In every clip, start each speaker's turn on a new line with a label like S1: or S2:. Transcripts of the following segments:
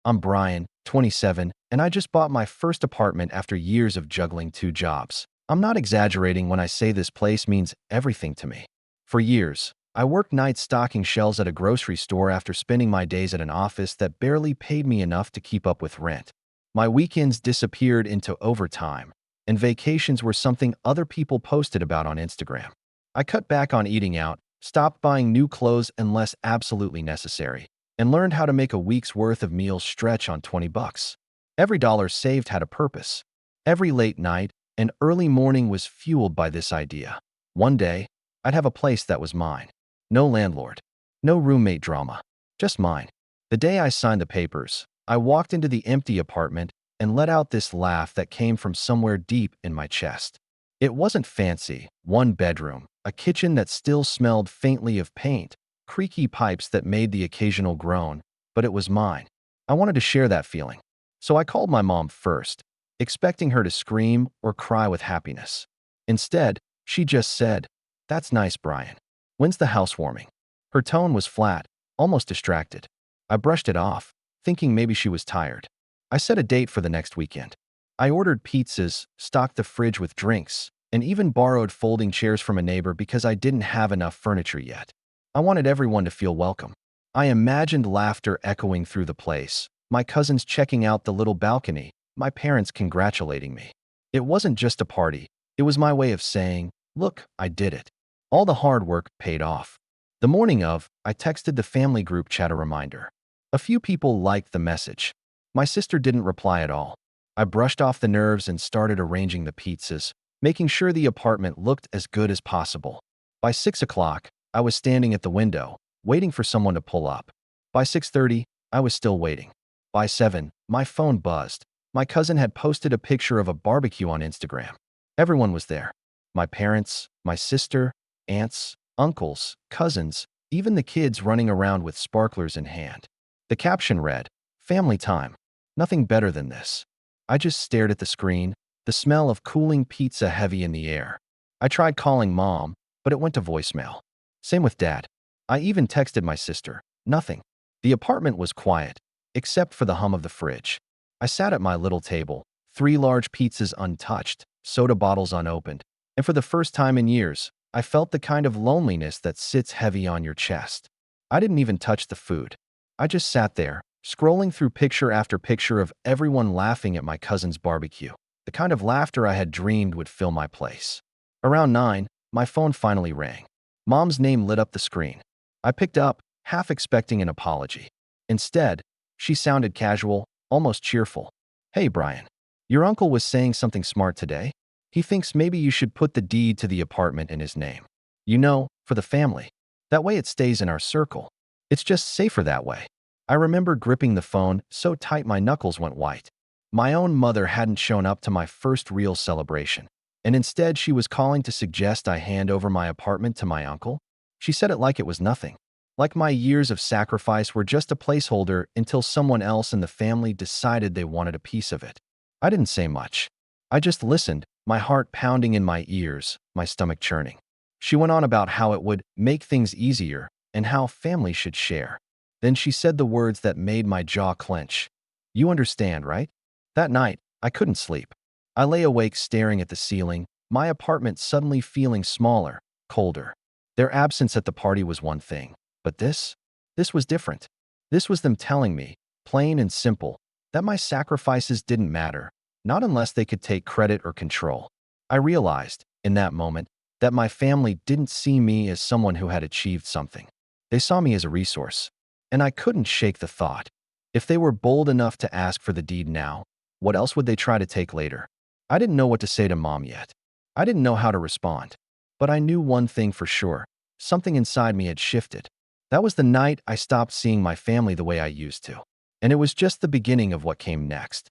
S1: I'm Bryan, 27, and I just bought my first apartment after years of juggling two jobs. I'm not exaggerating when I say this place means everything to me. For years, I worked nights stocking shelves at a grocery store after spending my days at an office that barely paid me enough to keep up with rent. My weekends disappeared into overtime, and vacations were something other people posted about on Instagram. I cut back on eating out, stopped buying new clothes unless absolutely necessary, and learned how to make a week's worth of meals stretch on 20 bucks. Every dollar saved had a purpose. Every late night and early morning was fueled by this idea. One day, I'd have a place that was mine. No landlord, no roommate drama, just mine. The day I signed the papers, I walked into the empty apartment and let out this laugh that came from somewhere deep in my chest. It wasn't fancy, one bedroom, a kitchen that still smelled faintly of paint, creaky pipes that made the occasional groan, but it was mine. I wanted to share that feeling. So I called my mom first, expecting her to scream or cry with happiness. Instead, she just said, "That's nice, Bryan. When's the housewarming?" Her tone was flat, almost distracted. I brushed it off, thinking maybe she was tired. I set a date for the next weekend. I ordered pizzas, stocked the fridge with drinks, and even borrowed folding chairs from a neighbor because I didn't have enough furniture yet. I wanted everyone to feel welcome. I imagined laughter echoing through the place, my cousins checking out the little balcony, my parents congratulating me. It wasn't just a party. It was my way of saying, "Look, I did it." All the hard work paid off. The morning of, I texted the family group chat a reminder. A few people liked the message. My sister didn't reply at all. I brushed off the nerves and started arranging the pizzas, making sure the apartment looked as good as possible. By 6 o'clock, I was standing at the window, waiting for someone to pull up. By 6:30, I was still waiting. By 7, my phone buzzed. My cousin had posted a picture of a barbecue on Instagram. Everyone was there. My parents, my sister, aunts, uncles, cousins, even the kids running around with sparklers in hand. The caption read, "Family time. Nothing better than this." I just stared at the screen, the smell of cooling pizza heavy in the air. I tried calling Mom, but it went to voicemail. Same with Dad. I even texted my sister. Nothing. The apartment was quiet, except for the hum of the fridge. I sat at my little table, 3 large pizzas untouched, soda bottles unopened, and for the first time in years, I felt the kind of loneliness that sits heavy on your chest. I didn't even touch the food. I just sat there, scrolling through picture after picture of everyone laughing at my cousin's barbecue, the kind of laughter I had dreamed would fill my place. Around 9, my phone finally rang. Mom's name lit up the screen. I picked up, half expecting an apology. Instead, she sounded casual, almost cheerful. "Hey, Bryan. Your uncle was saying something smart today. He thinks maybe you should put the deed to the apartment in his name. You know, for the family. That way it stays in our circle. It's just safer that way." I remember gripping the phone so tight my knuckles went white. My own mother hadn't shown up to my first real celebration, and instead she was calling to suggest I hand over my apartment to my uncle. She said it like it was nothing, like my years of sacrifice were just a placeholder until someone else in the family decided they wanted a piece of it. I didn't say much. I just listened, my heart pounding in my ears, my stomach churning. She went on about how it would make things easier and how family should share. Then she said the words that made my jaw clench. "You understand, right?" That night, I couldn't sleep. I lay awake staring at the ceiling, my apartment suddenly feeling smaller, colder. Their absence at the party was one thing, but this was different. This was them telling me, plain and simple, that my sacrifices didn't matter, not unless they could take credit or control. I realized, in that moment, that my family didn't see me as someone who had achieved something. They saw me as a resource. And I couldn't shake the thought. If they were bold enough to ask for the deed now, what else would they try to take later? I didn't know what to say to Mom yet. I didn't know how to respond. But I knew one thing for sure. Something inside me had shifted. That was the night I stopped seeing my family the way I used to. And it was just the beginning of what came next.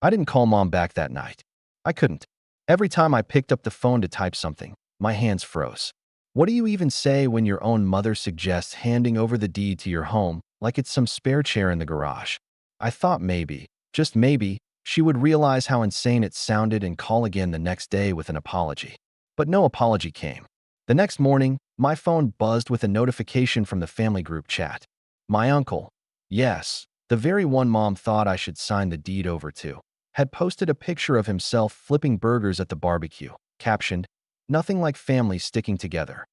S1: I didn't call Mom back that night. I couldn't. Every time I picked up the phone to type something, my hands froze. What do you even say when your own mother suggests handing over the deed to your home like it's some spare chair in the garage? I thought maybe, just maybe, she would realize how insane it sounded and call again the next day with an apology. But no apology came. The next morning, my phone buzzed with a notification from the family group chat. My uncle, yes, The very one Mom thought I should sign the deed over to, had posted a picture of himself flipping burgers at the barbecue, captioned, "Nothing like family sticking together."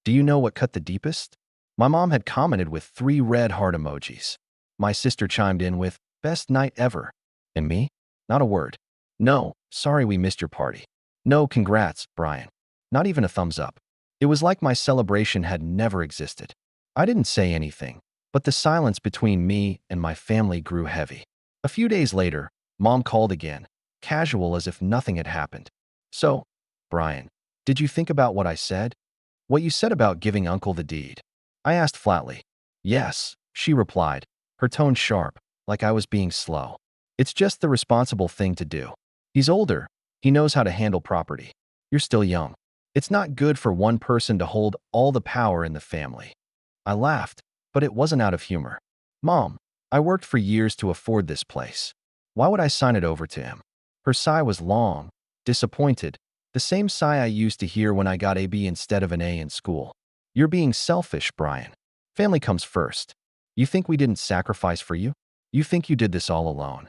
S1: Do you know what cut the deepest? My mom had commented with 3 red heart emojis. My sister chimed in with, "Best night ever." And me? Not a word. "No, sorry we missed your party." "No, congrats, Bryan." Not even a thumbs up. It was like my celebration had never existed. I didn't say anything, but the silence between me and my family grew heavy. A few days later, Mom called again, casual as if nothing had happened. "So, Bryan, did you think about what I said? What you said about giving Uncle the deed?" I asked flatly. "Yes," she replied, her tone sharp, like I was being slow. "It's just the responsible thing to do. He's older. He knows how to handle property. You're still young. It's not good for one person to hold all the power in the family." I laughed, but it wasn't out of humor. "Mom, I worked for years to afford this place. Why would I sign it over to him?" Her sigh was long, disappointed, the same sigh I used to hear when I got a B instead of an A in school. "You're being selfish, Bryan. Family comes first. You think we didn't sacrifice for you? You think you did this all alone?"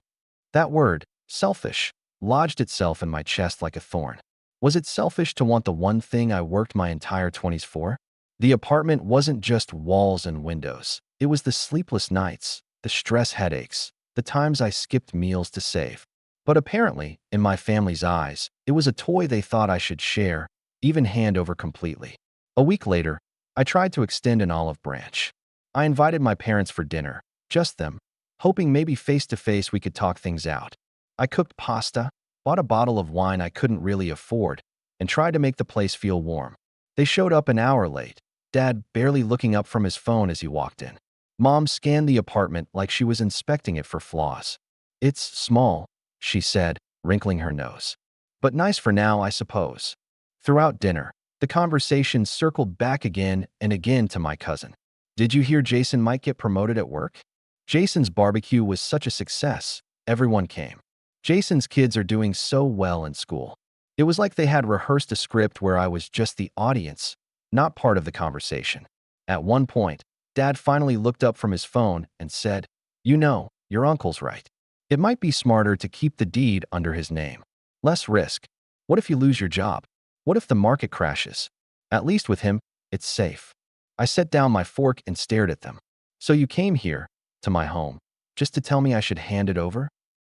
S1: That word, selfish, lodged itself in my chest like a thorn. Was it selfish to want the one thing I worked my entire 20s for? The apartment wasn't just walls and windows. It was the sleepless nights, the stress headaches, the times I skipped meals to save. But apparently, in my family's eyes, it was a toy they thought I should share, even hand over completely. A week later, I tried to extend an olive branch. I invited my parents for dinner, just them, hoping maybe face to face we could talk things out. I cooked pasta, bought a bottle of wine I couldn't really afford, and tried to make the place feel warm. They showed up an hour late, Dad barely looking up from his phone as he walked in. Mom scanned the apartment like she was inspecting it for flaws. "It's small," she said, wrinkling her nose. "But nice for now, I suppose." Throughout dinner, the conversation circled back again and again to my cousin. "Did you hear Jason might get promoted at work?" Jason's barbecue was such a success, everyone came. Jason's kids are doing so well in school. It was like they had rehearsed a script where I was just the audience, not part of the conversation. At one point, Dad finally looked up from his phone and said, "You know, your uncle's right. It might be smarter to keep the deed under his name. Less risk. What if you lose your job? What if the market crashes? At least with him, it's safe." I set down my fork and stared at them. "So you came here, to my home, just to tell me I should hand it over?"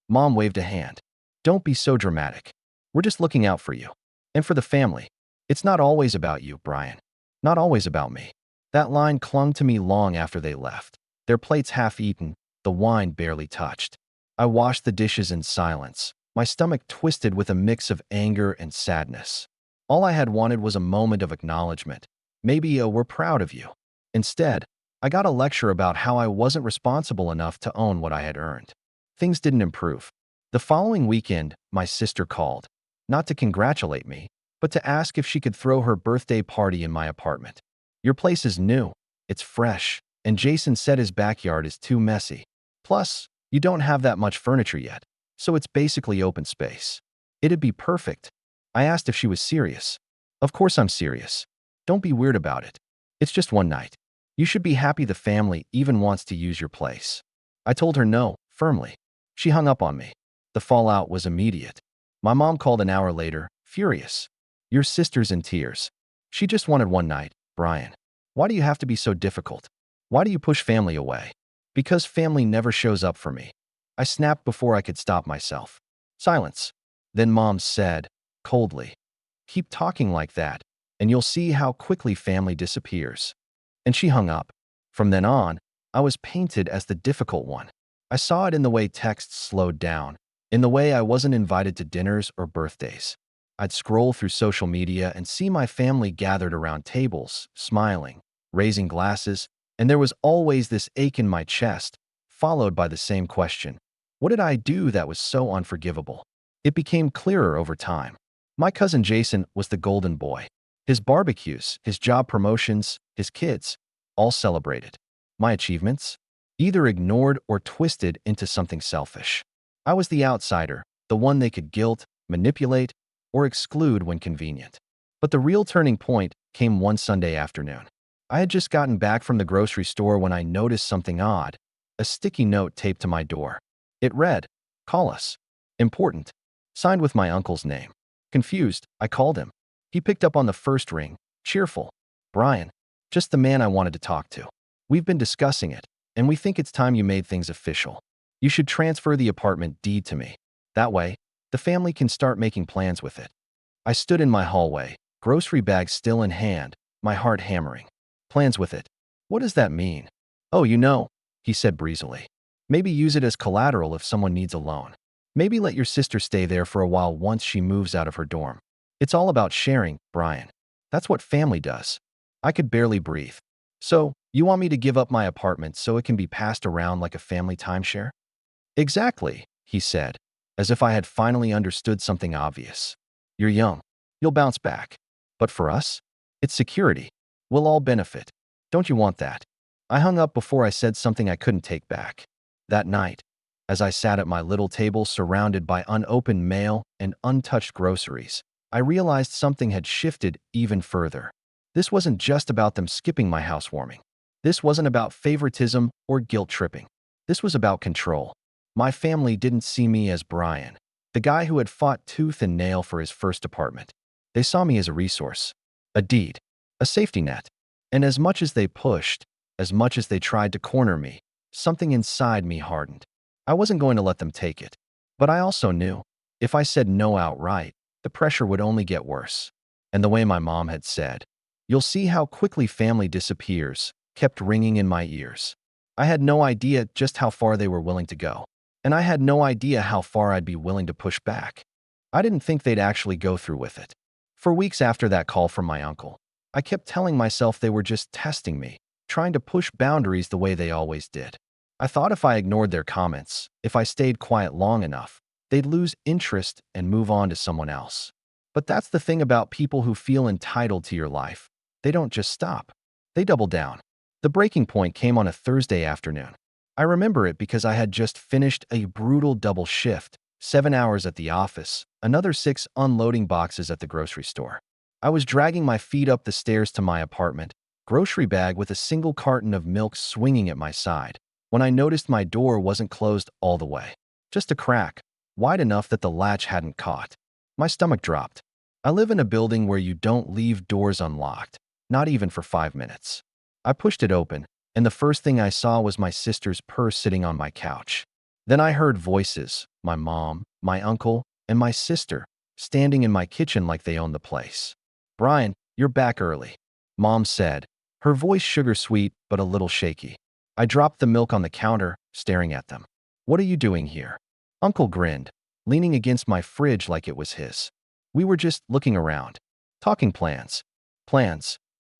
S1: Mom waved a hand. "Don't be so dramatic. We're just looking out for you. And for the family. It's not always about you, Bryan. Not always about me." That line clung to me long after they left, their plates half-eaten, the wine barely touched. I washed the dishes in silence, my stomach twisted with a mix of anger and sadness. All I had wanted was a moment of acknowledgement. Maybe a "we're proud of you." Instead, I got a lecture about how I wasn't responsible enough to own what I had earned. Things didn't improve. The following weekend, my sister called, not to congratulate me, but to ask if she could throw her birthday party in my apartment. "Your place is new, it's fresh, and Jason said his backyard is too messy. Plus, you don't have that much furniture yet, so it's basically open space. It'd be perfect." I asked if she was serious. "Of course I'm serious. Don't be weird about it. It's just one night. You should be happy the family even wants to use your place." I told her no, firmly. She hung up on me. The fallout was immediate. My mom called an hour later, furious. "Your sister's in tears. She just wanted one night, Bryan. Why do you have to be so difficult? Why do you push family away?" "Because family never shows up for me." I snapped before I could stop myself. Silence. Then Mom said, coldly, "Keep talking like that, and you'll see how quickly family disappears." And she hung up. From then on, I was painted as the difficult one. I saw it in the way texts slowed down, in the way I wasn't invited to dinners or birthdays. I'd scroll through social media and see my family gathered around tables, smiling, raising glasses, and there was always this ache in my chest, followed by the same question: what did I do that was so unforgivable? It became clearer over time. My cousin Jason was the golden boy. His barbecues, his job promotions, his kids, all celebrated. My achievements? Either ignored or twisted into something selfish. I was the outsider, the one they could guilt, manipulate, or exclude when convenient. But the real turning point came one Sunday afternoon. I had just gotten back from the grocery store when I noticed something odd, a sticky note taped to my door. It read, "Call us. Important." Signed with my uncle's name. Confused, I called him. He picked up on the first ring, cheerful. "Bryan, just the man I wanted to talk to. We've been discussing it, and we think it's time you made things official. You should transfer the apartment deed to me. That way, the family can start making plans with it." I stood in my hallway, grocery bag still in hand, my heart hammering. Plans with it. What does that mean? "Oh, he said breezily. "Maybe use it as collateral if someone needs a loan. Maybe let your sister stay there for a while once she moves out of her dorm. It's all about sharing, Bryan. That's what family does." I could barely breathe. "So, you want me to give up my apartment so it can be passed around like a family timeshare?" "Exactly," he said, as if I had finally understood something obvious. "You're young. You'll bounce back. But for us, it's security. We'll all benefit. Don't you want that?" I hung up before I said something I couldn't take back. That night, as I sat at my little table surrounded by unopened mail and untouched groceries, I realized something had shifted even further. This wasn't just about them skipping my housewarming. This wasn't about favoritism or guilt tripping. This was about control. My family didn't see me as Bryan, the guy who had fought tooth and nail for his first apartment. They saw me as a resource, a deed, a safety net. And as much as they pushed, as much as they tried to corner me, something inside me hardened. I wasn't going to let them take it. But I also knew, if I said no outright, the pressure would only get worse. And the way my mom had said, "You'll see how quickly family disappears," kept ringing in my ears. I had no idea just how far they were willing to go. And I had no idea how far I'd be willing to push back. I didn't think they'd actually go through with it. For weeks after that call from my uncle, I kept telling myself they were just testing me, trying to push boundaries the way they always did. I thought if I ignored their comments, if I stayed quiet long enough, they'd lose interest and move on to someone else. But that's the thing about people who feel entitled to your life. They don't just stop. They double down. The breaking point came on a Thursday afternoon. I remember it because I had just finished a brutal double shift, 7 hours at the office, another 6 unloading boxes at the grocery store. I was dragging my feet up the stairs to my apartment, grocery bag with a single carton of milk swinging at my side, when I noticed my door wasn't closed all the way. Just a crack, wide enough that the latch hadn't caught. My stomach dropped. I live in a building where you don't leave doors unlocked, not even for 5 minutes. I pushed it open, and the first thing I saw was my sister's purse sitting on my couch. Then I heard voices, my mom, my uncle, and my sister, standing in my kitchen like they owned the place. "Bryan, you're back early," Mom said, her voice sugar-sweet but a little shaky. I dropped the milk on the counter, staring at them. "What are you doing here?" Uncle grinned, leaning against my fridge like it was his. "We were just looking around. Talking plans." "Plans?"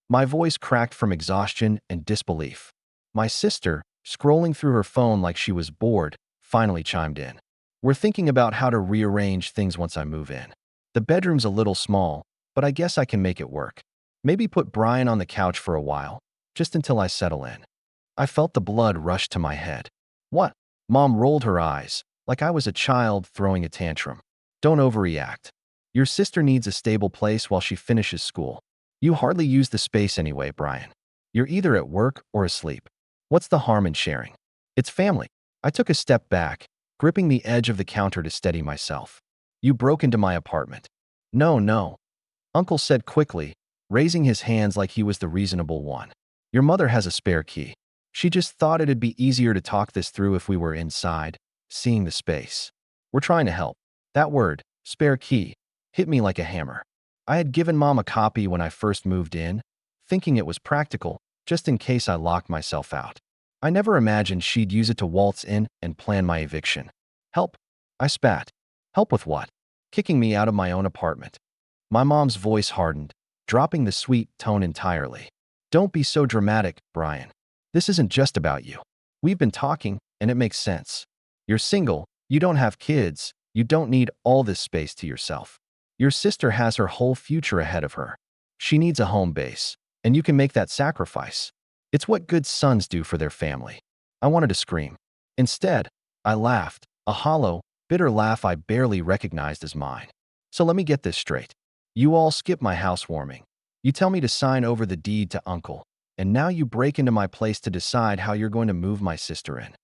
S1: My voice cracked from exhaustion and disbelief. My sister, scrolling through her phone like she was bored, finally chimed in. "We're thinking about how to rearrange things once I move in. The bedroom's a little small, but I guess I can make it work. Maybe put Bryan on the couch for a while, just until I settle in." I felt the blood rush to my head. "What?" Mom rolled her eyes, like I was a child throwing a tantrum. "Don't overreact. Your sister needs a stable place while she finishes school. You hardly use the space anyway, Bryan. You're either at work or asleep. What's the harm in sharing? It's family." I took a step back, gripping the edge of the counter to steady myself. "You broke into my apartment." No, Uncle said quickly, raising his hands like he was the reasonable one. "Your mother has a spare key. She just thought it'd be easier to talk this through if we were inside, seeing the space. We're trying to help." That word, spare key, hit me like a hammer. I had given Mom a copy when I first moved in, thinking it was practical, just in case I locked myself out. I never imagined she'd use it to waltz in and plan my eviction. "Help?" I spat. "Help with what?" "Kicking me out of my own apartment." My mom's voice hardened, dropping the sweet tone entirely. "Don't be so dramatic, Bryan. This isn't just about you. We've been talking, and it makes sense. You're single, you don't have kids, you don't need all this space to yourself. Your sister has her whole future ahead of her. She needs a home base, and you can make that sacrifice. It's what good sons do for their family." I wanted to scream. Instead, I laughed, a hollow, bitter laugh I barely recognized as mine. "So let me get this straight. You all skip my housewarming. You tell me to sign over the deed to Uncle, and now you break into my place to decide how you're going to move my sister in.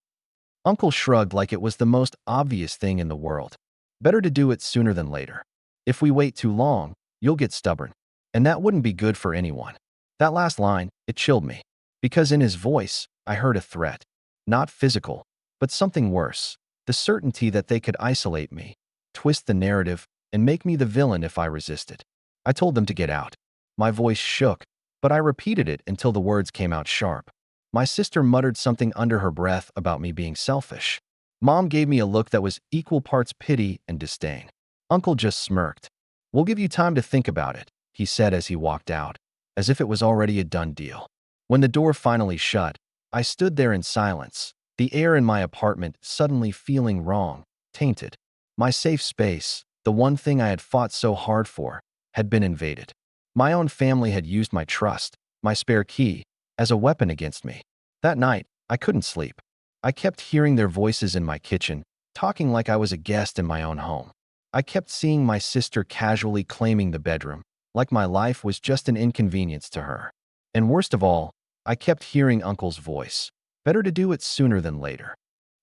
S1: Uncle shrugged like it was the most obvious thing in the world. Better to do it sooner than later. If we wait too long, you'll get stubborn. And that wouldn't be good for anyone. That last line, it chilled me. Because in his voice, I heard a threat. Not physical, but something worse. The certainty that they could isolate me, twist the narrative, and make me the villain if I resisted. I told them to get out. My voice shook, but I repeated it until the words came out sharp. My sister muttered something under her breath about me being selfish. Mom gave me a look that was equal parts pity and disdain. Uncle just smirked. "We'll give you time to think about it," he said as he walked out, as if it was already a done deal. When the door finally shut, I stood there in silence, the air in my apartment suddenly feeling wrong, tainted. My safe space, the one thing I had fought so hard for, had been invaded. My own family had used my trust, my spare key, as a weapon against me. That night, I couldn't sleep. I kept hearing their voices in my kitchen, talking like I was a guest in my own home. I kept seeing my sister casually claiming the bedroom, like my life was just an inconvenience to her. And worst of all, I kept hearing Uncle's voice. Better to do it sooner than later.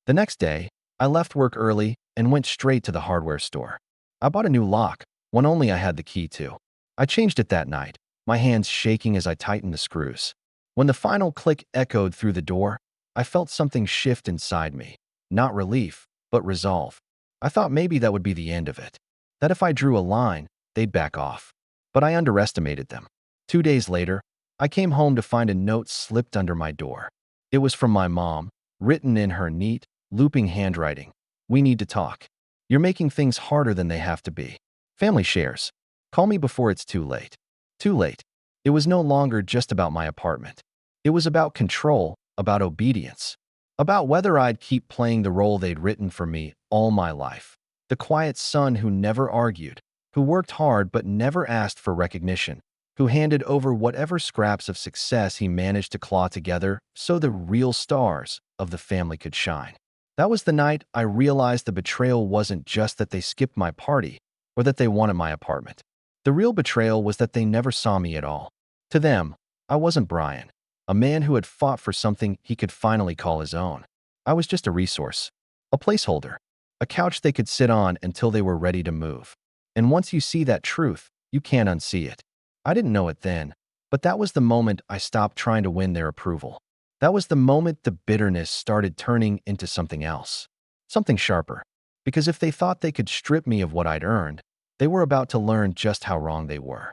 S1: The next day, I left work early and went straight to the hardware store. I bought a new lock, one only I had the key to. I changed it that night, my hands shaking as I tightened the screws. When the final click echoed through the door, I felt something shift inside me. Not relief, but resolve. I thought maybe that would be the end of it. That if I drew a line, they'd back off. But I underestimated them. 2 days later, I came home to find a note slipped under my door. It was from my mom, written in her neat, looping handwriting. "We need to talk. You're making things harder than they have to be. Family shares. Call me before it's too late." Too late. It was no longer just about my apartment. It was about control, about obedience, about whether I'd keep playing the role they'd written for me all my life. The quiet son who never argued, who worked hard but never asked for recognition, who handed over whatever scraps of success he managed to claw together so the real stars of the family could shine. That was the night I realized the betrayal wasn't just that they skipped my party or that they wanted my apartment. The real betrayal was that they never saw me at all. To them, I wasn't Bryan, a man who had fought for something he could finally call his own. I was just a resource, a placeholder, a couch they could sit on until they were ready to move. And once you see that truth, you can't unsee it. I didn't know it then, but that was the moment I stopped trying to win their approval. That was the moment the bitterness started turning into something else, something sharper. Because if they thought they could strip me of what I'd earned, they were about to learn just how wrong they were.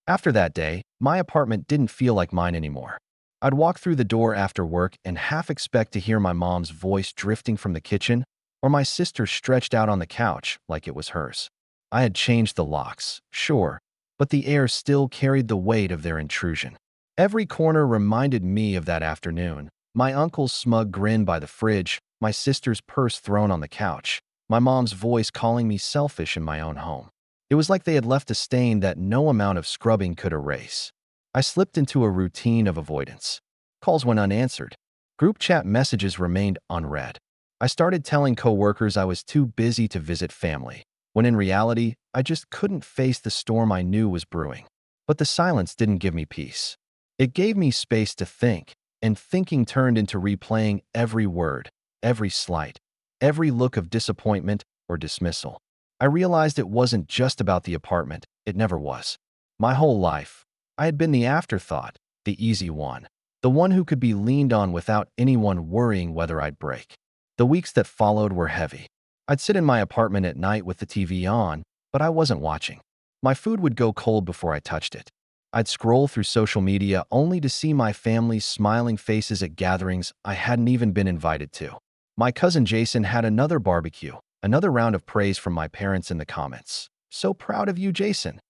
S1: After that day, my apartment didn't feel like mine anymore. I'd walk through the door after work and half expect to hear my mom's voice drifting from the kitchen or my sister stretched out on the couch like it was hers. I had changed the locks, sure, but the air still carried the weight of their intrusion. Every corner reminded me of that afternoon. My uncle's smug grin by the fridge, my sister's purse thrown on the couch, my mom's voice calling me selfish in my own home. It was like they had left a stain that no amount of scrubbing could erase. I slipped into a routine of avoidance. Calls went unanswered. Group chat messages remained unread. I started telling coworkers I was too busy to visit family, when in reality, I just couldn't face the storm I knew was brewing. But the silence didn't give me peace. It gave me space to think, and thinking turned into replaying every word, every slight, every look of disappointment or dismissal. I realized it wasn't just about the apartment. It never was. My whole life, I had been the afterthought, the easy one, the one who could be leaned on without anyone worrying whether I'd break. The weeks that followed were heavy. I'd sit in my apartment at night with the TV on, but I wasn't watching. My food would go cold before I touched it. I'd scroll through social media only to see my family's smiling faces at gatherings I hadn't even been invited to. My cousin Jason had another barbecue, another round of praise from my parents in the comments. "So proud of you, Jason."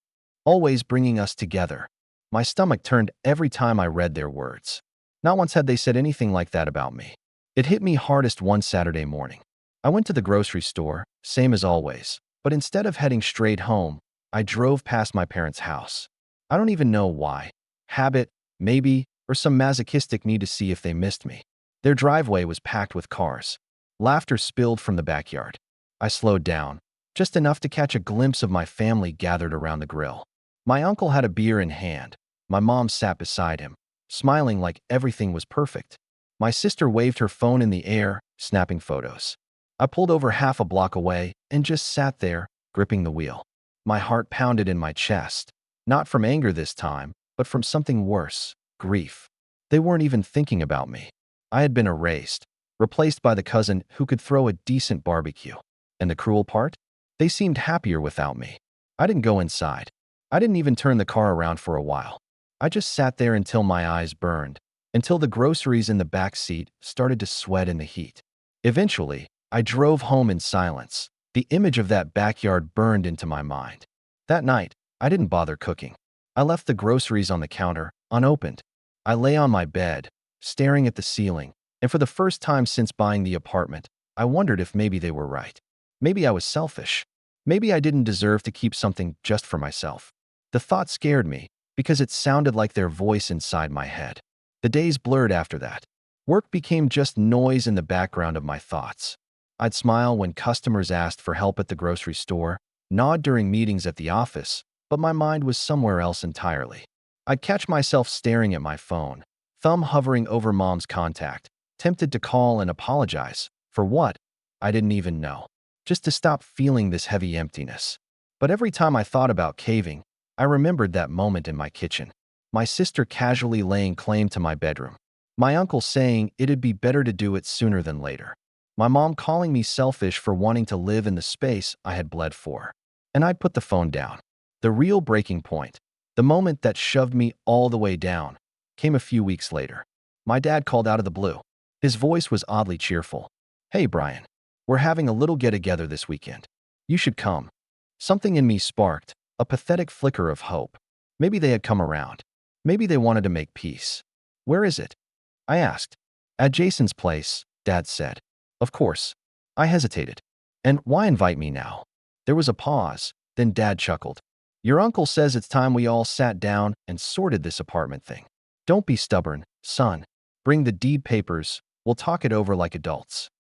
S1: Always bringing us together. My stomach turned every time I read their words. Not once had they said anything like that about me. It hit me hardest one Saturday morning. I went to the grocery store, same as always, but instead of heading straight home, I drove past my parents' house. I don't even know why. Habit, maybe, or some masochistic need to see if they missed me. Their driveway was packed with cars. Laughter spilled from the backyard. I slowed down, just enough to catch a glimpse of my family gathered around the grill. My uncle had a beer in hand. My mom sat beside him, smiling like everything was perfect. My sister waved her phone in the air, snapping photos. I pulled over half a block away and just sat there, gripping the wheel. My heart pounded in my chest, not from anger this time, but from something worse, grief. They weren't even thinking about me. I had been erased, replaced by the cousin who could throw a decent barbecue. And the cruel part? They seemed happier without me. I didn't go inside. I didn't even turn the car around for a while. I just sat there until my eyes burned, until the groceries in the back seat started to sweat in the heat. Eventually, I drove home in silence. The image of that backyard burned into my mind. That night, I didn't bother cooking. I left the groceries on the counter, unopened. I lay on my bed, staring at the ceiling, and for the first time since buying the apartment, I wondered if maybe they were right. Maybe I was selfish. Maybe I didn't deserve to keep something just for myself. The thought scared me because it sounded like their voice inside my head. The days blurred after that. Work became just noise in the background of my thoughts. I'd smile when customers asked for help at the grocery store, nod during meetings at the office, but my mind was somewhere else entirely. I'd catch myself staring at my phone, thumb hovering over mom's contact, tempted to call and apologize. For what? I didn't even know. Just to stop feeling this heavy emptiness. But every time I thought about caving, I remembered that moment in my kitchen. My sister casually laying claim to my bedroom. My uncle saying it'd be better to do it sooner than later. My mom calling me selfish for wanting to live in the space I had bled for. And I'd put the phone down. The real breaking point, the moment that shoved me all the way down, came a few weeks later. My dad called out of the blue. His voice was oddly cheerful. "Hey, Bryan. We're having a little get-together this weekend. You should come." Something in me sparked, a pathetic flicker of hope. Maybe they had come around. Maybe they wanted to make peace. "Where is it?" I asked. "At Jason's place," Dad said. Of course. I hesitated. "And why invite me now?" There was a pause, then Dad chuckled. "Your uncle says it's time we all sat down and sorted this apartment thing. Don't be stubborn, son. Bring the deed papers. We'll talk it over like adults."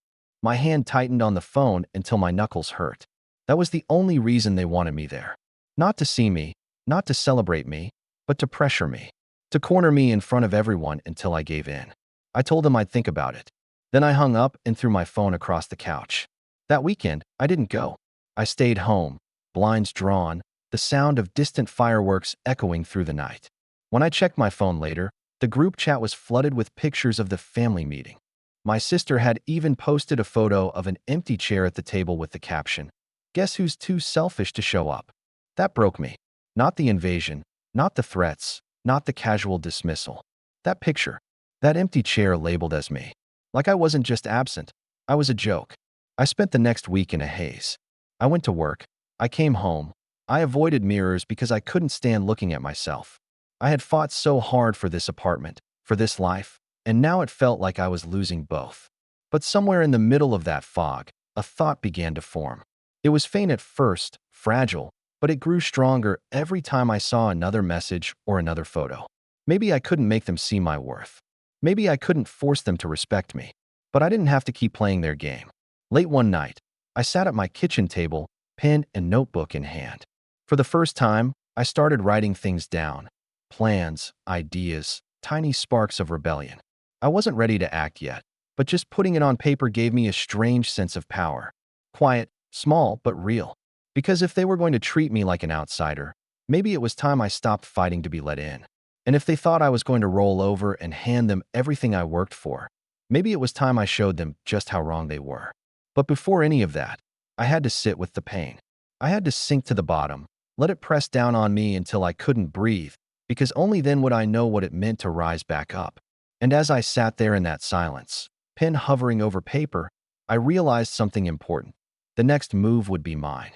S1: My hand tightened on the phone until my knuckles hurt. That was the only reason they wanted me there. Not to see me, not to celebrate me, but to pressure me. To corner me in front of everyone until I gave in. I told them I'd think about it. Then I hung up and threw my phone across the couch. That weekend, I didn't go. I stayed home, blinds drawn, the sound of distant fireworks echoing through the night. When I checked my phone later, the group chat was flooded with pictures of the family meeting. My sister had even posted a photo of an empty chair at the table with the caption, "Guess who's too selfish to show up?" That broke me. Not the invasion, not the threats, not the casual dismissal. That picture, that empty chair labeled as me. Like I wasn't just absent, I was a joke. I spent the next week in a haze. I went to work. I came home. I avoided mirrors because I couldn't stand looking at myself. I had fought so hard for this apartment, for this life, and now it felt like I was losing both. But somewhere in the middle of that fog, a thought began to form. It was faint at first, fragile, but it grew stronger every time I saw another message or another photo. Maybe I couldn't make them see my worth. Maybe I couldn't force them to respect me. But I didn't have to keep playing their game. Late one night, I sat at my kitchen table, pen and notebook in hand. For the first time, I started writing things down. Plans, ideas, tiny sparks of rebellion. I wasn't ready to act yet, but just putting it on paper gave me a strange sense of power. Quiet, small, but real. Because if they were going to treat me like an outsider, maybe it was time I stopped fighting to be let in. And if they thought I was going to roll over and hand them everything I worked for, maybe it was time I showed them just how wrong they were. But before any of that, I had to sit with the pain. I had to sink to the bottom, let it press down on me until I couldn't breathe, because only then would I know what it meant to rise back up. And as I sat there in that silence, pen hovering over paper, I realized something important. The next move would be mine.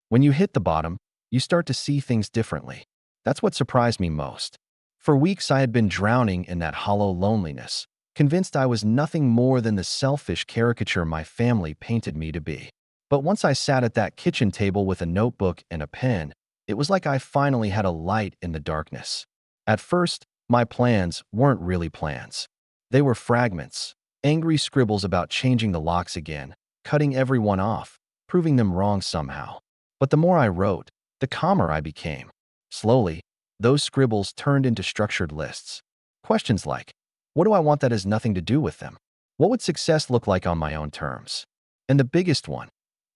S1: When you hit the bottom, you start to see things differently. That's what surprised me most. For weeks I had been drowning in that hollow loneliness, convinced I was nothing more than the selfish caricature my family painted me to be. But once I sat at that kitchen table with a notebook and a pen, it was like I finally had a light in the darkness. At first, my plans weren't really plans. They were fragments, angry scribbles about changing the locks again, cutting everyone off, proving them wrong somehow. But the more I wrote, the calmer I became. Slowly, those scribbles turned into structured lists. Questions like, what do I want that has nothing to do with them? What would success look like on my own terms? And the biggest one,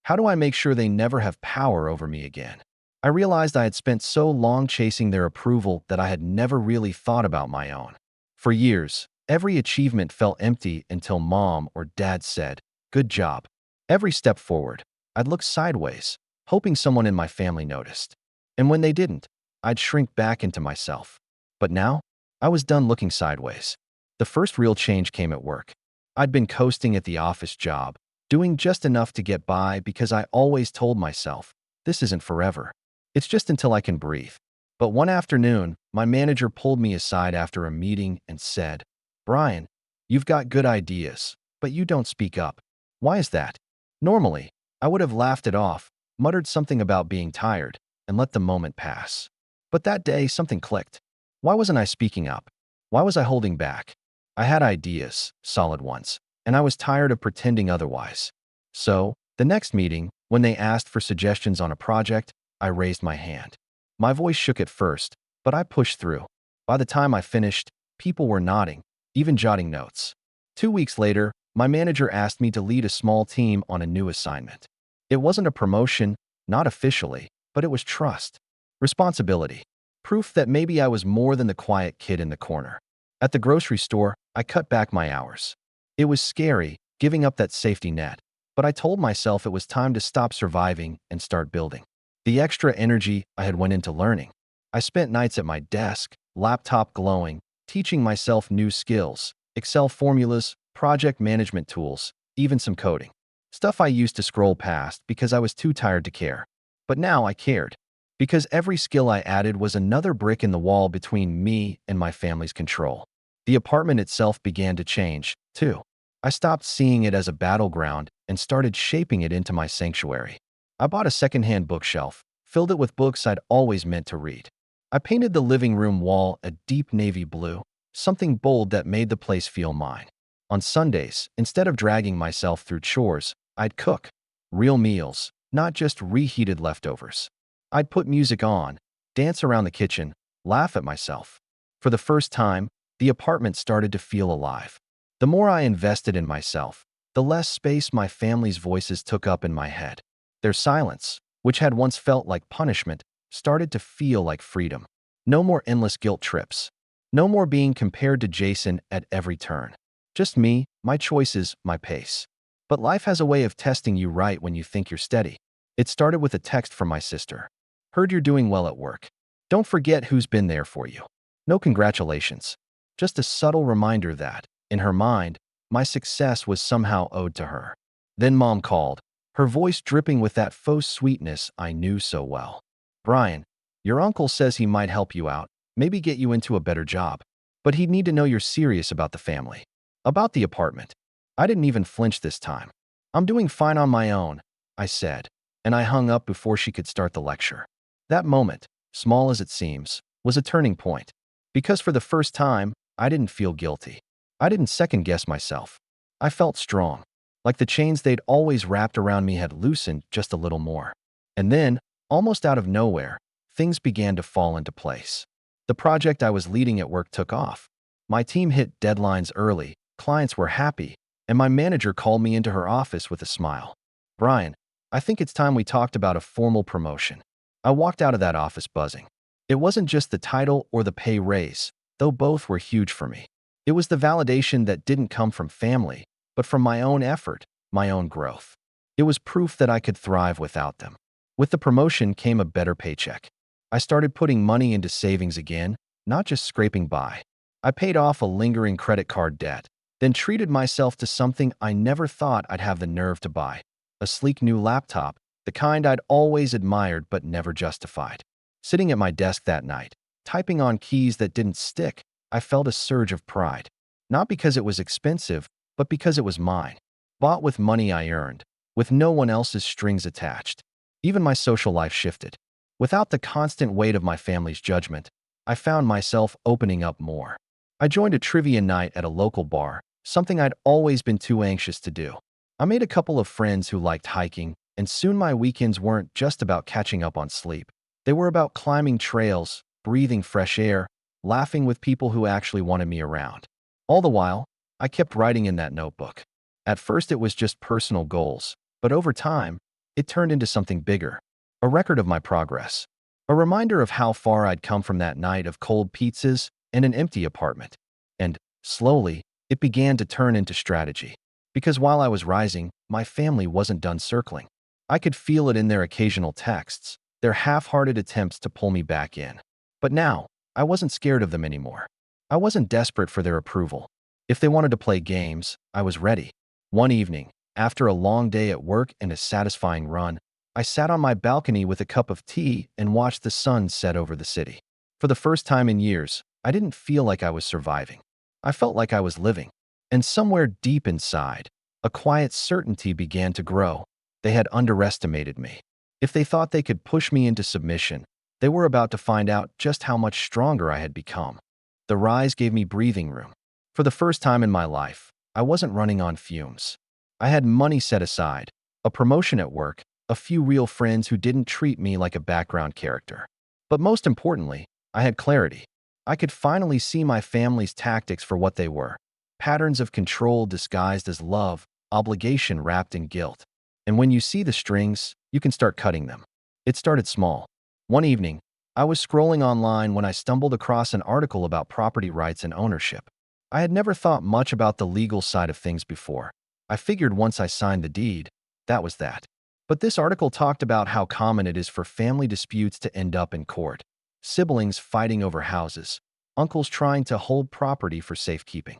S1: how do I make sure they never have power over me again? I realized I had spent so long chasing their approval that I had never really thought about my own. For years, every achievement felt empty until mom or dad said, "Good job." Every step forward, I'd look sideways, hoping someone in my family noticed. And when they didn't, I'd shrink back into myself. But now, I was done looking sideways. The first real change came at work. I'd been coasting at the office job, doing just enough to get by because I always told myself, this isn't forever. It's just until I can breathe. But one afternoon, my manager pulled me aside after a meeting and said, "Bryan, you've got good ideas, but you don't speak up. Why is that?" Normally, I would have laughed it off, muttered something about being tired, and let the moment pass. But that day, something clicked. Why wasn't I speaking up? Why was I holding back? I had ideas, solid ones, and I was tired of pretending otherwise. So, the next meeting, when they asked for suggestions on a project, I raised my hand. My voice shook at first, but I pushed through. By the time I finished, people were nodding, even jotting notes. 2 weeks later, my manager asked me to lead a small team on a new assignment. It wasn't a promotion, not officially, but it was trust, responsibility, proof that maybe I was more than the quiet kid in the corner. At the grocery store, I cut back my hours. It was scary, giving up that safety net, but I told myself it was time to stop surviving and start building. The extra energy I had went into learning. I spent nights at my desk, laptop glowing, teaching myself new skills, Excel formulas, project management tools, even some coding. Stuff I used to scroll past because I was too tired to care. But now I cared, because every skill I added was another brick in the wall between me and my family's control. The apartment itself began to change, too. I stopped seeing it as a battleground and started shaping it into my sanctuary. I bought a secondhand bookshelf, filled it with books I'd always meant to read. I painted the living room wall a deep navy blue, something bold that made the place feel mine. On Sundays, instead of dragging myself through chores, I'd cook. Real meals, not just reheated leftovers. I'd put music on, dance around the kitchen, laugh at myself. For the first time, the apartment started to feel alive. The more I invested in myself, the less space my family's voices took up in my head. Their silence, which had once felt like punishment, started to feel like freedom. No more endless guilt trips. No more being compared to Jason at every turn. Just me, my choices, my pace. But life has a way of testing you right when you think you're steady. It started with a text from my sister. "Heard you're doing well at work. Don't forget who's been there for you." No congratulations. Just a subtle reminder that, in her mind, my success was somehow owed to her. Then Mom called, her voice dripping with that faux sweetness I knew so well. "Bryan, your uncle says he might help you out, maybe get you into a better job. But he'd need to know you're serious about the family. About the apartment." I didn't even flinch this time. "I'm doing fine on my own," I said, and I hung up before she could start the lecture. That moment, small as it seems, was a turning point. Because for the first time, I didn't feel guilty. I didn't second-guess myself. I felt strong, like the chains they'd always wrapped around me had loosened just a little more. And then, almost out of nowhere, things began to fall into place. The project I was leading at work took off. My team hit deadlines early, clients were happy, and my manager called me into her office with a smile. "Bryan, I think it's time we talked about a formal promotion." I walked out of that office buzzing. It wasn't just the title or the pay raise, though both were huge for me. It was the validation that didn't come from family, but from my own effort, my own growth. It was proof that I could thrive without them. With the promotion came a better paycheck. I started putting money into savings again, not just scraping by. I paid off a lingering credit card debt, then treated myself to something I never thought I'd have the nerve to buy. A sleek new laptop, the kind I'd always admired but never justified. Sitting at my desk that night, typing on keys that didn't stick, I felt a surge of pride. Not because it was expensive, but because it was mine. Bought with money I earned, with no one else's strings attached. Even my social life shifted. Without the constant weight of my family's judgment, I found myself opening up more. I joined a trivia night at a local bar, something I'd always been too anxious to do. I made a couple of friends who liked hiking, and soon my weekends weren't just about catching up on sleep. They were about climbing trails, breathing fresh air, laughing with people who actually wanted me around. All the while, I kept writing in that notebook. At first, it was just personal goals, but over time, it turned into something bigger. A record of my progress. A reminder of how far I'd come from that night of cold pizzas and an empty apartment. And, slowly, it began to turn into strategy. Because while I was rising, my family wasn't done circling. I could feel it in their occasional texts, their half-hearted attempts to pull me back in. But now, I wasn't scared of them anymore. I wasn't desperate for their approval. If they wanted to play games, I was ready. One evening, after a long day at work and a satisfying run, I sat on my balcony with a cup of tea and watched the sun set over the city. For the first time in years, I didn't feel like I was surviving. I felt like I was living. And somewhere deep inside, a quiet certainty began to grow. They had underestimated me. If they thought they could push me into submission, they were about to find out just how much stronger I had become. The rise gave me breathing room. For the first time in my life, I wasn't running on fumes. I had money set aside, a promotion at work, a few real friends who didn't treat me like a background character. But most importantly, I had clarity. I could finally see my family's tactics for what they were. Patterns of control disguised as love, obligation wrapped in guilt. And when you see the strings, you can start cutting them. It started small. One evening, I was scrolling online when I stumbled across an article about property rights and ownership. I had never thought much about the legal side of things before. I figured once I signed the deed, that was that. But this article talked about how common it is for family disputes to end up in court. Siblings fighting over houses, uncles trying to hold property for safekeeping.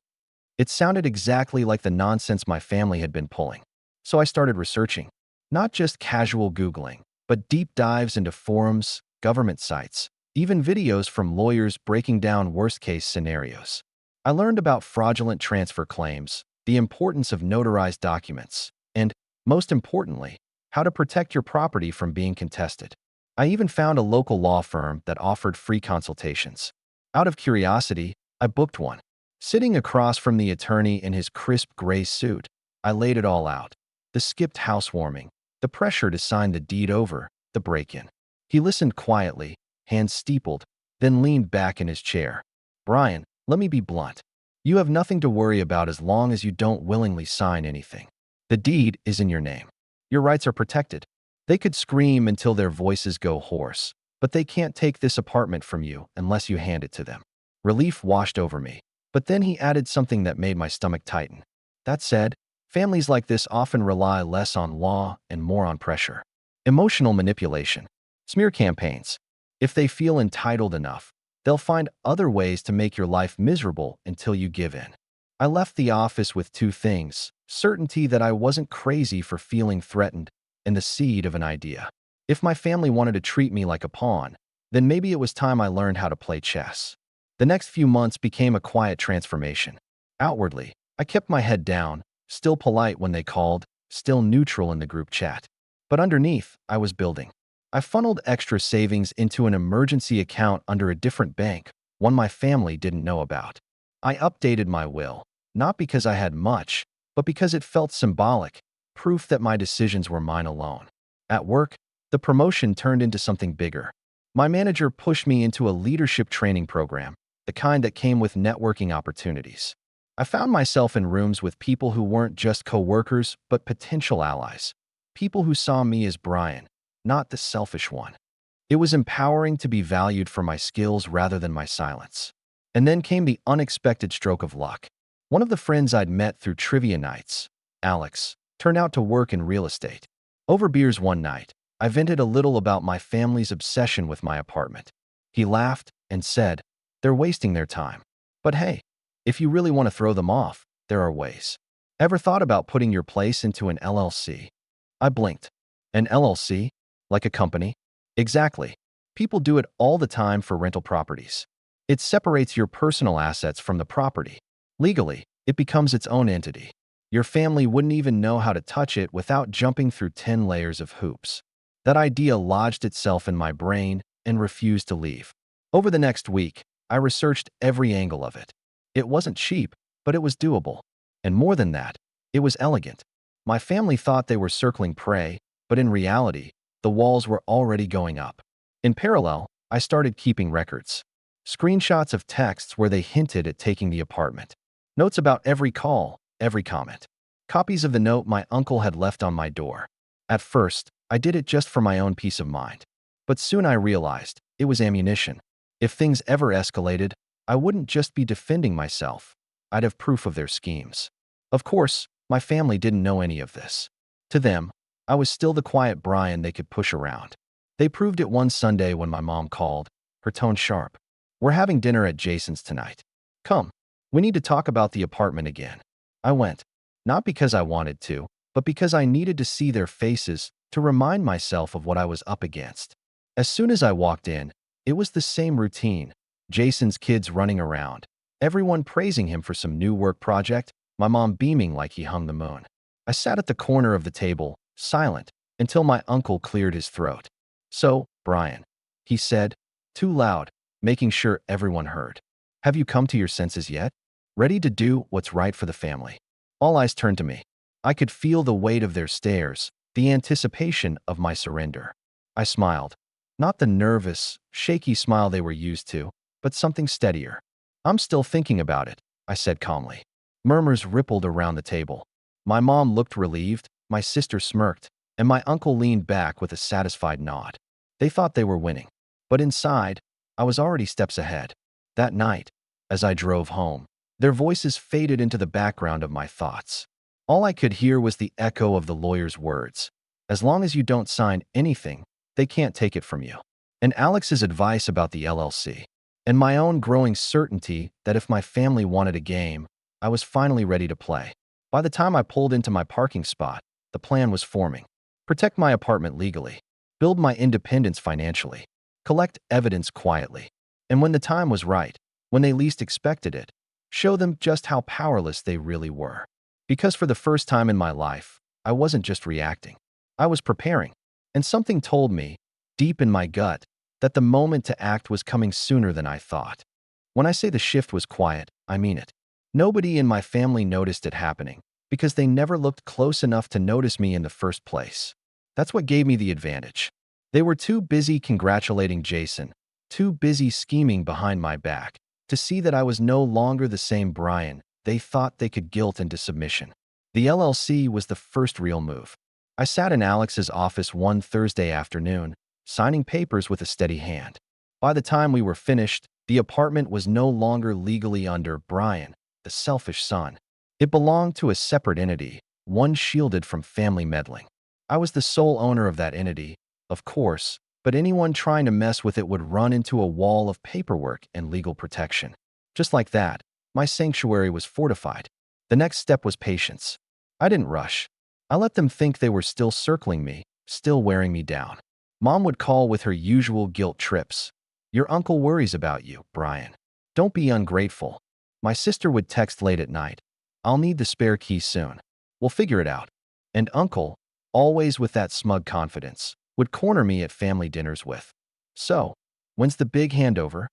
S1: It sounded exactly like the nonsense my family had been pulling. So I started researching. Not just casual Googling, but deep dives into forums, government sites, even videos from lawyers breaking down worst-case scenarios. I learned about fraudulent transfer claims, the importance of notarized documents, and, most importantly, how to protect your property from being contested. I even found a local law firm that offered free consultations. Out of curiosity, I booked one. Sitting across from the attorney in his crisp gray suit, I laid it all out. The skipped housewarming, the pressure to sign the deed over, the break-in. He listened quietly, hands steepled, then leaned back in his chair. "Bryan, let me be blunt. You have nothing to worry about as long as you don't willingly sign anything. The deed is in your name. Your rights are protected. They could scream until their voices go hoarse, but they can't take this apartment from you unless you hand it to them." Relief washed over me, but then he added something that made my stomach tighten. That said, families like this often rely less on law and more on pressure. Emotional manipulation. Smear campaigns. If they feel entitled enough, they'll find other ways to make your life miserable until you give in. I left the office with two things: certainty that I wasn't crazy for feeling threatened, and the seed of an idea. If my family wanted to treat me like a pawn, then maybe it was time I learned how to play chess. The next few months became a quiet transformation. Outwardly, I kept my head down, still polite when they called, still neutral in the group chat. But underneath, I was building. I funneled extra savings into an emergency account under a different bank, one my family didn't know about. I updated my will, not because I had much, but because it felt symbolic, proof that my decisions were mine alone. At work, the promotion turned into something bigger. My manager pushed me into a leadership training program, the kind that came with networking opportunities. I found myself in rooms with people who weren't just coworkers, but potential allies. People who saw me as Bryan, not the selfish one. It was empowering to be valued for my skills rather than my silence. And then came the unexpected stroke of luck. One of the friends I'd met through trivia nights, Alex, turned out to work in real estate. Over beers one night, I vented a little about my family's obsession with my apartment. He laughed and said, "They're wasting their time. But hey, if you really want to throw them off, there are ways. Ever thought about putting your place into an LLC?" I blinked. An LLC? Like a company? Exactly. People do it all the time for rental properties. It separates your personal assets from the property. Legally, it becomes its own entity. Your family wouldn't even know how to touch it without jumping through 10 layers of hoops. That idea lodged itself in my brain and refused to leave. Over the next week, I researched every angle of it. It wasn't cheap, but it was doable. And more than that, it was elegant. My family thought they were circling prey, but in reality, the walls were already going up. In parallel, I started keeping records. Screenshots of texts where they hinted at taking the apartment. Notes about every call, every comment. Copies of the note my uncle had left on my door. At first, I did it just for my own peace of mind. But soon I realized it was ammunition. If things ever escalated, I wouldn't just be defending myself. I'd have proof of their schemes. Of course, my family didn't know any of this. To them, I was still the quiet Bryan they could push around. They proved it one Sunday when my mom called, her tone sharp. "We're having dinner at Jason's tonight. Come. We need to talk about the apartment again." I went, not because I wanted to, but because I needed to see their faces to remind myself of what I was up against. As soon as I walked in, it was the same routine. Jason's kids running around, everyone praising him for some new work project, my mom beaming like he hung the moon. I sat at the corner of the table, silent, until my uncle cleared his throat. "So, Bryan," he said, too loud, making sure everyone heard. "Have you come to your senses yet? Ready to do what's right for the family?" All eyes turned to me. I could feel the weight of their stares, the anticipation of my surrender. I smiled. Not the nervous, shaky smile they were used to, but something steadier. "I'm still thinking about it," I said calmly. Murmurs rippled around the table. My mom looked relieved, my sister smirked, and my uncle leaned back with a satisfied nod. They thought they were winning. But inside, I was already steps ahead. That night, as I drove home, their voices faded into the background of my thoughts. All I could hear was the echo of the lawyer's words. "As long as you don't sign anything, they can't take it from you." And Alex's advice about the LLC. And my own growing certainty that if my family wanted a game, I was finally ready to play. By the time I pulled into my parking spot, the plan was forming. Protect my apartment legally. Build my independence financially. Collect evidence quietly. And when the time was right, when they least expected it, show them just how powerless they really were. Because for the first time in my life, I wasn't just reacting. I was preparing. And something told me, deep in my gut, that the moment to act was coming sooner than I thought. When I say the shift was quiet, I mean it. Nobody in my family noticed it happening, because they never looked close enough to notice me in the first place. That's what gave me the advantage. They were too busy congratulating Jason, too busy scheming behind my back, to see that I was no longer the same Bryan they thought they could guilt into submission. The LLC was the first real move. I sat in Alex's office one Thursday afternoon, signing papers with a steady hand. By the time we were finished, the apartment was no longer legally under Bryan, the selfish son. It belonged to a separate entity, one shielded from family meddling. I was the sole owner of that entity, of course, but anyone trying to mess with it would run into a wall of paperwork and legal protection. Just like that, my sanctuary was fortified. The next step was patience. I didn't rush. I let them think they were still circling me, still wearing me down. Mom would call with her usual guilt trips. "Your uncle worries about you, Bryan. Don't be ungrateful." My sister would text late at night. "I'll need the spare key soon. We'll figure it out." And uncle, always with that smug confidence, would corner me at family dinners with, "So, when's the big handover?"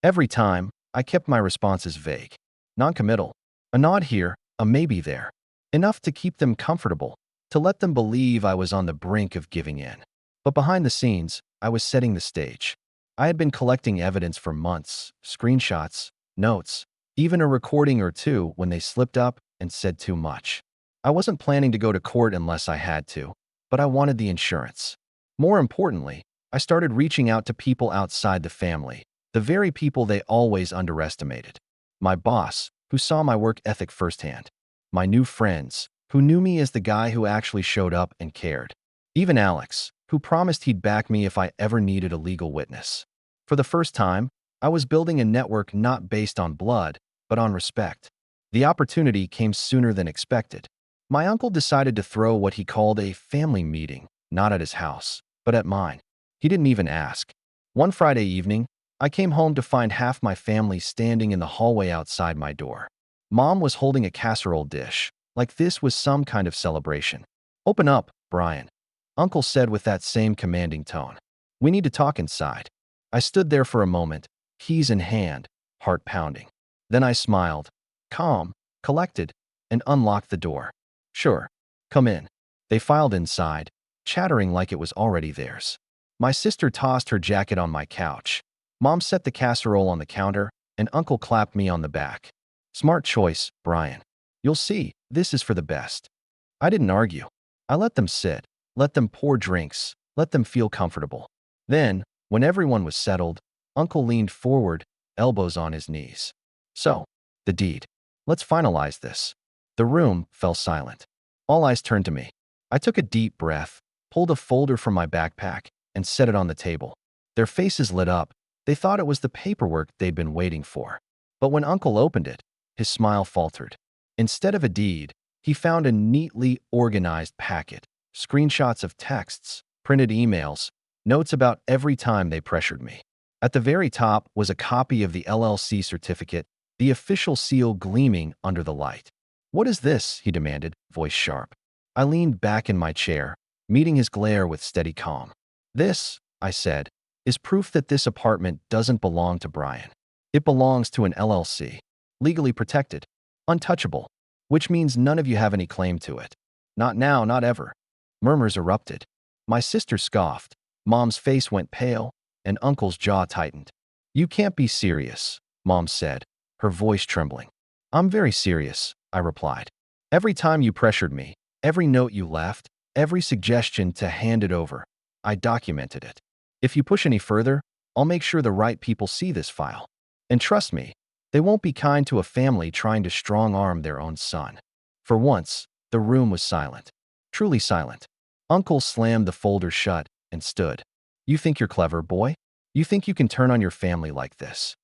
S1: Every time, I kept my responses vague. Non-committal. A nod here, a maybe there. Enough to keep them comfortable, to let them believe I was on the brink of giving in. But behind the scenes, I was setting the stage. I had been collecting evidence for months, screenshots, notes, even a recording or two when they slipped up and said too much. I wasn't planning to go to court unless I had to, but I wanted the insurance. More importantly, I started reaching out to people outside the family, the very people they always underestimated. My boss, who saw my work ethic firsthand. My new friends, who knew me as the guy who actually showed up and cared. Even Alex, who promised he'd back me if I ever needed a legal witness. For the first time, I was building a network not based on blood, but on respect. The opportunity came sooner than expected. My uncle decided to throw what he called a family meeting, not at his house, but at mine. He didn't even ask. One Friday evening, I came home to find half my family standing in the hallway outside my door. Mom was holding a casserole dish, like this was some kind of celebration. "Open up, Bryan," Uncle said with that same commanding tone. "We need to talk inside." I stood there for a moment, keys in hand, heart pounding. Then I smiled, calm, collected, and unlocked the door. "Sure, come in." They filed inside, chattering like it was already theirs. My sister tossed her jacket on my couch. Mom set the casserole on the counter, and Uncle clapped me on the back. Smart choice, Bryan. You'll see, this is for the best. I didn't argue. I let them sit, let them pour drinks, let them feel comfortable. Then, when everyone was settled, Uncle leaned forward, elbows on his knees. So, the deed. Let's finalize this. The room fell silent. All eyes turned to me. I took a deep breath, pulled a folder from my backpack, and set it on the table. Their faces lit up. They thought it was the paperwork they'd been waiting for. But when Uncle opened it, his smile faltered. Instead of a deed, he found a neatly organized packet, screenshots of texts, printed emails, notes about every time they pressured me. At the very top was a copy of the LLC certificate, the official seal gleaming under the light. "What is this?" he demanded, voice sharp. I leaned back in my chair, meeting his glare with steady calm. "This," I said, "is proof that this apartment doesn't belong to Bryan. It belongs to an LLC, legally protected, untouchable, which means none of you have any claim to it. Not now, not ever." Murmurs erupted. My sister scoffed, Mom's face went pale, and Uncle's jaw tightened. "You can't be serious," Mom said, her voice trembling. "I'm very serious," I replied. "Every time you pressured me, every note you left, every suggestion to hand it over, I documented it. If you push any further, I'll make sure the right people see this file. And trust me, they won't be kind to a family trying to strong-arm their own son." For once, the room was silent. Truly silent. Uncle slammed the folder shut and stood. "You think you're clever, boy? You think you can turn on your family like this?"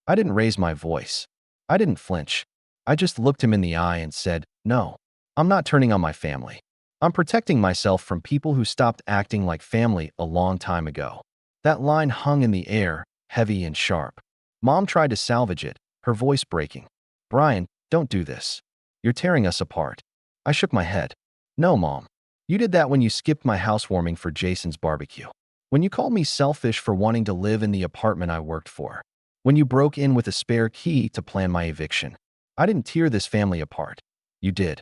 S1: I didn't raise my voice. I didn't flinch. I just looked him in the eye and said, "No, I'm not turning on my family. I'm protecting myself from people who stopped acting like family a long time ago." That line hung in the air, heavy and sharp. Mom tried to salvage it, her voice breaking. "Bryan, don't do this. You're tearing us apart." I shook my head. "No, Mom. You did that when you skipped my housewarming for Jason's barbecue. When you called me selfish for wanting to live in the apartment I worked for. When you broke in with a spare key to plan my eviction. I didn't tear this family apart. You did."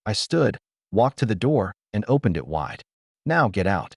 S1: I stood, walked to the door, and opened it wide. "Now get out."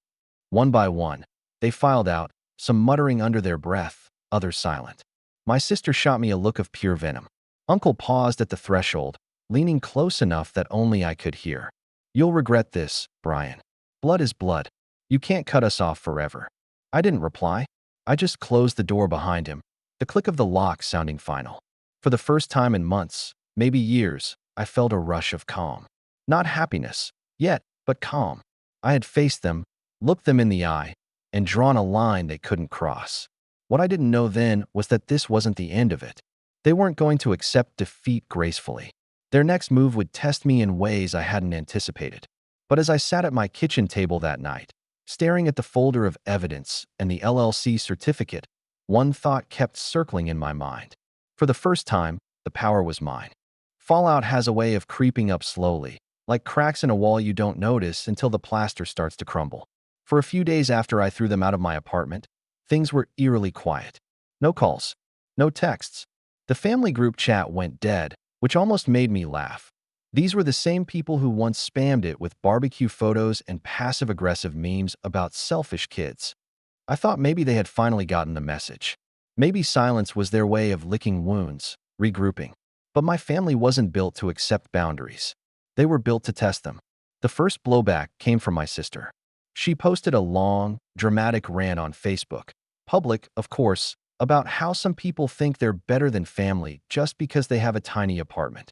S1: One by one, they filed out, some muttering under their breath, others silent. My sister shot me a look of pure venom. Uncle paused at the threshold, leaning close enough that only I could hear. "You'll regret this, Bryan. Blood is blood. You can't cut us off forever." I didn't reply. I just closed the door behind him, the click of the lock sounding final. For the first time in months, maybe years, I felt a rush of calm. Not happiness, yet, but calm. I had faced them, looked them in the eye, and drawn a line they couldn't cross. What I didn't know then was that this wasn't the end of it. They weren't going to accept defeat gracefully. Their next move would test me in ways I hadn't anticipated. But as I sat at my kitchen table that night, staring at the folder of evidence and the LLC certificate, one thought kept circling in my mind. For the first time, the power was mine. Fallout has a way of creeping up slowly, like cracks in a wall you don't notice until the plaster starts to crumble. For a few days after I threw them out of my apartment, things were eerily quiet. No calls, no texts. The family group chat went dead, which almost made me laugh. These were the same people who once spammed it with barbecue photos and passive-aggressive memes about selfish kids. I thought maybe they had finally gotten the message. Maybe silence was their way of licking wounds, regrouping. But my family wasn't built to accept boundaries. They were built to test them. The first blowback came from my sister. She posted a long, dramatic rant on Facebook, public, of course, about how some people think they're better than family just because they have a tiny apartment.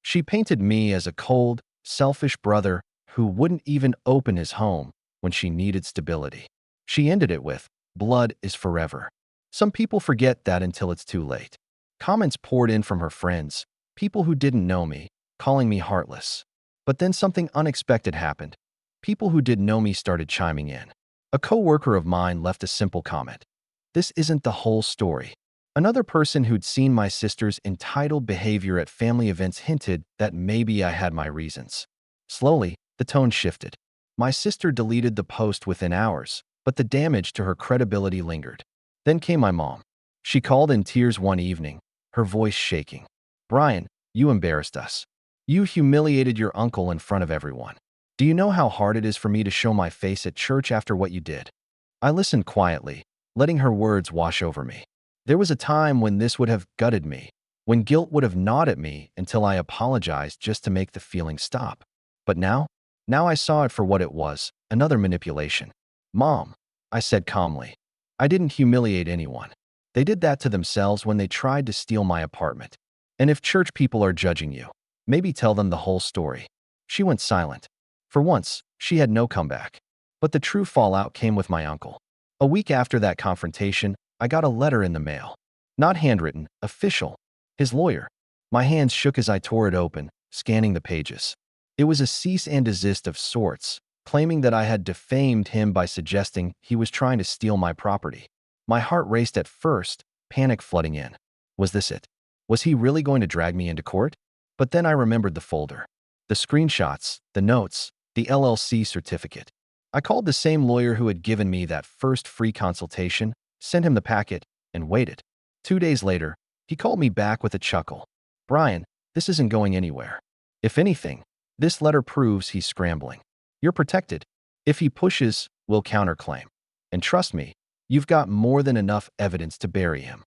S1: She painted me as a cold, selfish brother who wouldn't even open his home when she needed stability. She ended it with, "Blood is forever." Some people forget that until it's too late. Comments poured in from her friends, people who didn't know me, calling me heartless. But then something unexpected happened. People who did know me started chiming in. A coworker of mine left a simple comment. "This isn't the whole story." Another person who'd seen my sister's entitled behavior at family events hinted that maybe I had my reasons. Slowly, the tone shifted. My sister deleted the post within hours, but the damage to her credibility lingered. Then came my mom. She called in tears one evening, her voice shaking. "Bryan, you embarrassed us. You humiliated your uncle in front of everyone. Do you know how hard it is for me to show my face at church after what you did?" I listened quietly, letting her words wash over me. There was a time when this would have gutted me, when guilt would have gnawed at me until I apologized just to make the feeling stop. But now I saw it for what it was, another manipulation. Mom, I said calmly, I didn't humiliate anyone. They did that to themselves when they tried to steal my apartment. And if church people are judging you, maybe tell them the whole story. She went silent. For once, she had no comeback. But the true fallout came with my uncle. A week after that confrontation, I got a letter in the mail. Not handwritten, official. His lawyer. My hands shook as I tore it open, scanning the pages. It was a cease and desist of sorts, claiming that I had defamed him by suggesting he was trying to steal my property. My heart raced at first, panic flooding in. Was this it? Was he really going to drag me into court? But then I remembered the folder. The screenshots, the notes, the LLC certificate. I called the same lawyer who had given me that first free consultation, sent him the packet, and waited. 2 days later, he called me back with a chuckle. Bryan, this isn't going anywhere. If anything, this letter proves he's scrambling. You're protected. If he pushes, we'll counterclaim. And trust me, you've got more than enough evidence to bury him.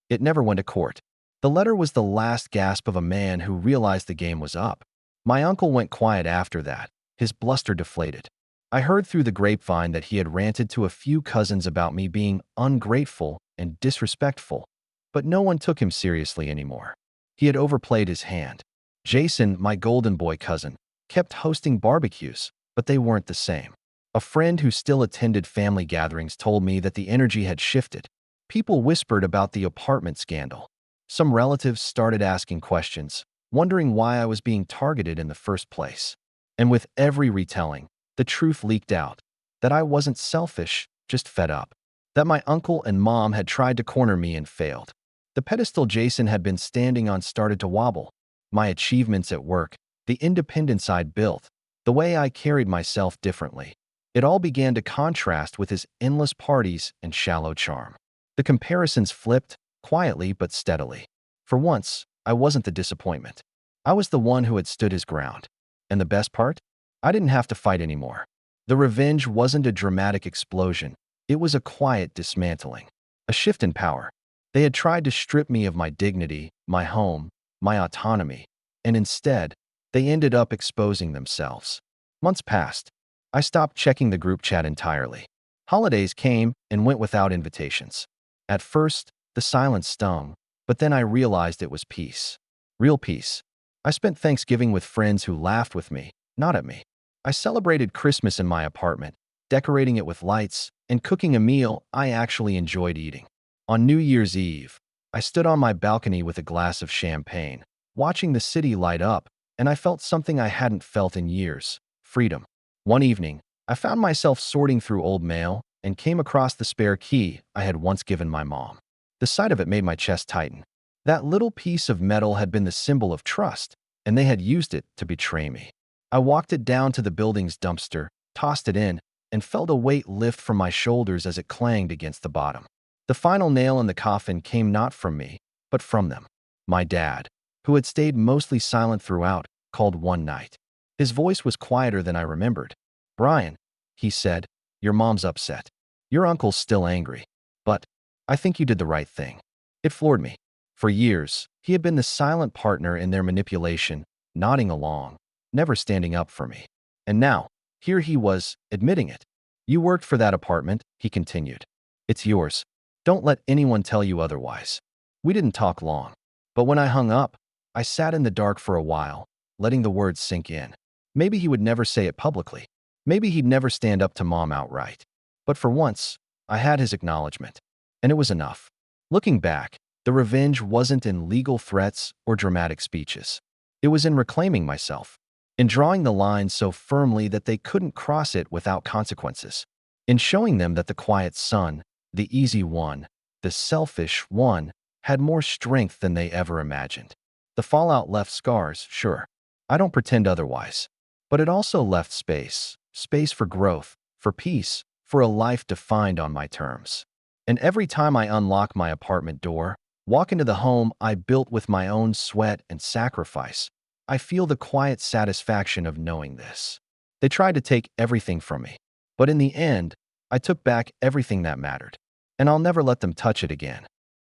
S1: It never went to court. The letter was the last gasp of a man who realized the game was up. My uncle went quiet after that, his bluster deflated. I heard through the grapevine that he had ranted to a few cousins about me being ungrateful and disrespectful, but no one took him seriously anymore. He had overplayed his hand. Jason, my golden boy cousin, kept hosting barbecues, but they weren't the same. A friend who still attended family gatherings told me that the energy had shifted. People whispered about the apartment scandal. Some relatives started asking questions, wondering why I was being targeted in the first place. And with every retelling, the truth leaked out, that I wasn't selfish, just fed up. That my uncle and mom had tried to corner me and failed. The pedestal Jason had been standing on started to wobble. My achievements at work, the independence I'd built, the way I carried myself differently. It all began to contrast with his endless parties and shallow charm. The comparisons flipped, quietly but steadily. For once, I wasn't the disappointment. I was the one who had stood his ground. And the best part? I didn't have to fight anymore. The revenge wasn't a dramatic explosion. It was a quiet dismantling. A shift in power. They had tried to strip me of my dignity, my home, my autonomy, and instead, they ended up exposing themselves. Months passed. I stopped checking the group chat entirely. Holidays came and went without invitations. At first, the silence stung, but then I realized it was peace. Real peace. I spent Thanksgiving with friends who laughed with me, not at me. I celebrated Christmas in my apartment, decorating it with lights and cooking a meal I actually enjoyed eating. On New Year's Eve, I stood on my balcony with a glass of champagne, watching the city light up, and I felt something I hadn't felt in years: freedom. One evening, I found myself sorting through old mail and came across the spare key I had once given my mom. The sight of it made my chest tighten. That little piece of metal had been the symbol of trust, and they had used it to betray me. I walked it down to the building's dumpster, tossed it in, and felt a weight lift from my shoulders as it clanged against the bottom. The final nail in the coffin came not from me, but from them. My dad, who had stayed mostly silent throughout, called one night. His voice was quieter than I remembered. Bryan, he said, your mom's upset. Your uncle's still angry. But I think you did the right thing. It floored me. For years, he had been the silent partner in their manipulation, nodding along, never standing up for me. And now, here he was, admitting it. You worked for that apartment, he continued. It's yours. Don't let anyone tell you otherwise. We didn't talk long. But when I hung up, I sat in the dark for a while, letting the words sink in. Maybe he would never say it publicly. Maybe he'd never stand up to mom outright. But for once, I had his acknowledgement. And it was enough. Looking back, the revenge wasn't in legal threats or dramatic speeches. It was in reclaiming myself, in drawing the line so firmly that they couldn't cross it without consequences, in showing them that the quiet son, the easy one, the selfish one, had more strength than they ever imagined. The fallout left scars, sure. I don't pretend otherwise. But it also left space for growth, for peace, for a life defined on my terms. And every time I unlock my apartment door, walk into the home I built with my own sweat and sacrifice, I feel the quiet satisfaction of knowing this. They tried to take everything from me, but in the end, I took back everything that mattered. And I'll never let them touch it again.